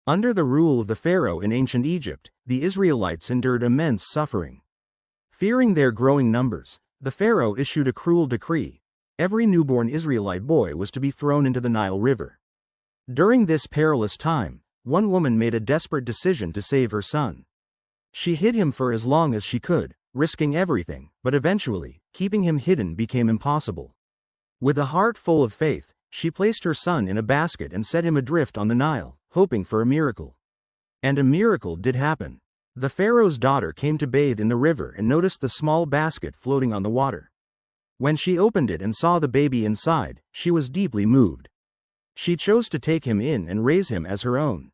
Under the rule of the Pharaoh in ancient Egypt, the Israelites endured immense suffering. Fearing their growing numbers, the Pharaoh issued a cruel decree. Every newborn Israelite boy was to be thrown into the Nile River. During this perilous time, one woman made a desperate decision to save her son. She hid him for as long as she could, risking everything, but eventually, keeping him hidden became impossible. With a heart full of faith, she placed her son in a basket and set him adrift on the Nile, hoping for a miracle. And a miracle did happen. The Pharaoh's daughter came to bathe in the river and noticed the small basket floating on the water. When she opened it and saw the baby inside, she was deeply moved. She chose to take him in and raise him as her own.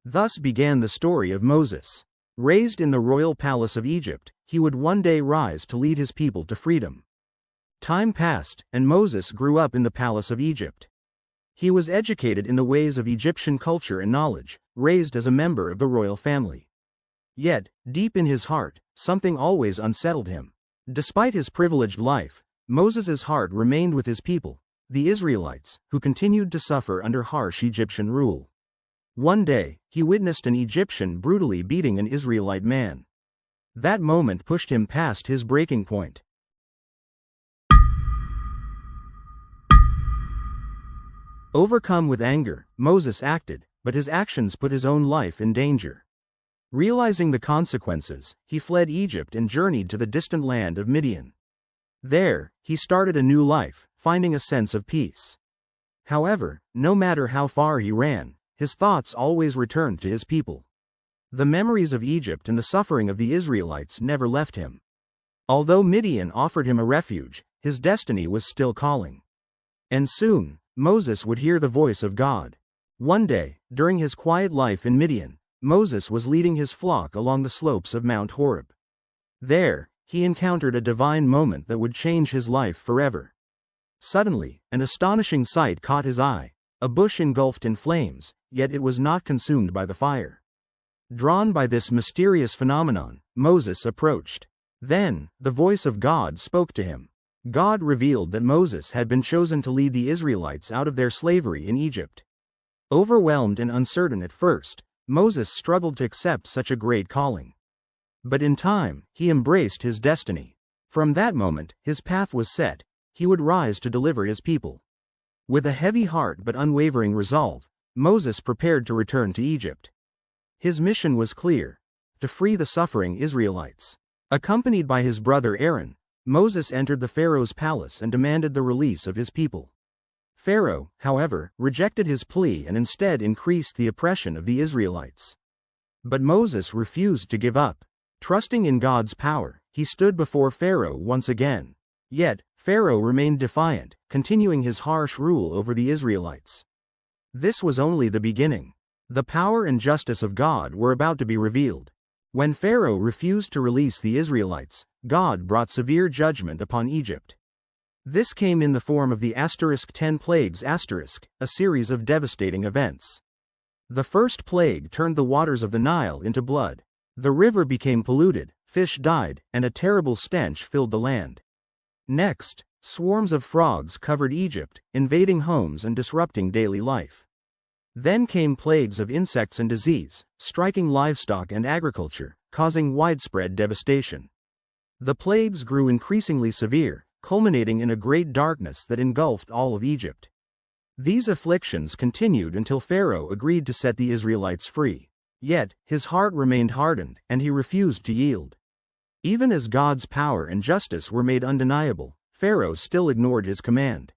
Thus began the story of Moses. Raised in the royal palace of Egypt, he would one day rise to lead his people to freedom. Time passed, and Moses grew up in the palace of Egypt. He was educated in the ways of Egyptian culture and knowledge, raised as a member of the royal family. Yet, deep in his heart, something always unsettled him. Despite his privileged life, Moses's heart remained with his people, the Israelites, who continued to suffer under harsh Egyptian rule. One day, he witnessed an Egyptian brutally beating an Israelite man. That moment pushed him past his breaking point. Overcome with anger, Moses acted, but his actions put his own life in danger. Realizing the consequences, he fled Egypt and journeyed to the distant land of Midian. There, he started a new life, finding a sense of peace. However, no matter how far he ran, his thoughts always returned to his people. The memories of Egypt and the suffering of the Israelites never left him. Although Midian offered him a refuge, his destiny was still calling. And soon, Moses would hear the voice of God. One day, during his quiet life in Midian, Moses was leading his flock along the slopes of Mount Horeb. There, he encountered a divine moment that would change his life forever. Suddenly, an astonishing sight caught his eye, a bush engulfed in flames, yet it was not consumed by the fire. Drawn by this mysterious phenomenon, Moses approached. Then, the voice of God spoke to him. God revealed that Moses had been chosen to lead the Israelites out of their slavery in Egypt. Overwhelmed and uncertain at first, Moses struggled to accept such a great calling. But in time, he embraced his destiny. From that moment, his path was set. He would rise to deliver his people. With a heavy heart but unwavering resolve, Moses prepared to return to Egypt. His mission was clear: to free the suffering Israelites. Accompanied by his brother Aaron, Moses entered the Pharaoh's palace and demanded the release of his people. Pharaoh, however, rejected his plea and instead increased the oppression of the Israelites. But Moses refused to give up. Trusting in God's power, he stood before Pharaoh once again. Yet, Pharaoh remained defiant, continuing his harsh rule over the Israelites. This was only the beginning. The power and justice of God were about to be revealed. When Pharaoh refused to release the Israelites, God brought severe judgment upon Egypt. This came in the form of the 10 plagues, a series of devastating events. The first plague turned the waters of the Nile into blood. The river became polluted, fish died, and a terrible stench filled the land. Next, swarms of frogs covered Egypt, invading homes and disrupting daily life. Then came plagues of insects and disease, striking livestock and agriculture, causing widespread devastation. The plagues grew increasingly severe, culminating in a great darkness that engulfed all of Egypt. These afflictions continued until Pharaoh agreed to set the Israelites free. Yet, his heart remained hardened, and he refused to yield. Even as God's power and justice were made undeniable, Pharaoh still ignored his command.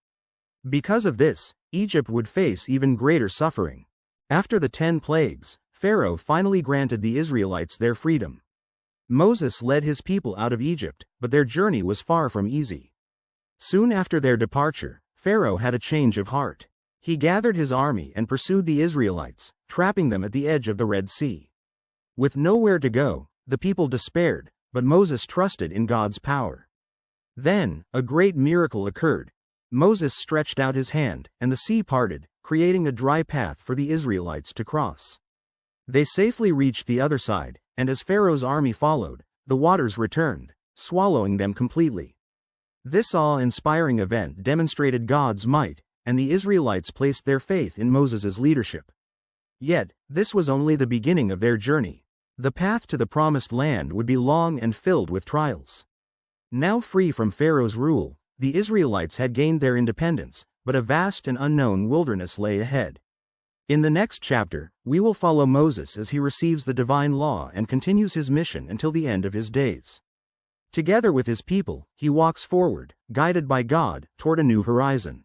Because of this, Egypt would face even greater suffering. After the 10 plagues, Pharaoh finally granted the Israelites their freedom. Moses led his people out of Egypt, but their journey was far from easy. Soon after their departure, Pharaoh had a change of heart. He gathered his army and pursued the Israelites, trapping them at the edge of the Red Sea. With nowhere to go, the people despaired, but Moses trusted in God's power. Then, a great miracle occurred. Moses stretched out his hand, and the sea parted, creating a dry path for the Israelites to cross. They safely reached the other side, and as Pharaoh's army followed, the waters returned, swallowing them completely. This awe-inspiring event demonstrated God's might, and the Israelites placed their faith in Moses' leadership. Yet, this was only the beginning of their journey. The path to the promised land would be long and filled with trials. Now free from Pharaoh's rule, the Israelites had gained their independence, but a vast and unknown wilderness lay ahead. In the next chapter, we will follow Moses as he receives the divine law and continues his mission until the end of his days. Together with his people, he walks forward, guided by God, toward a new horizon.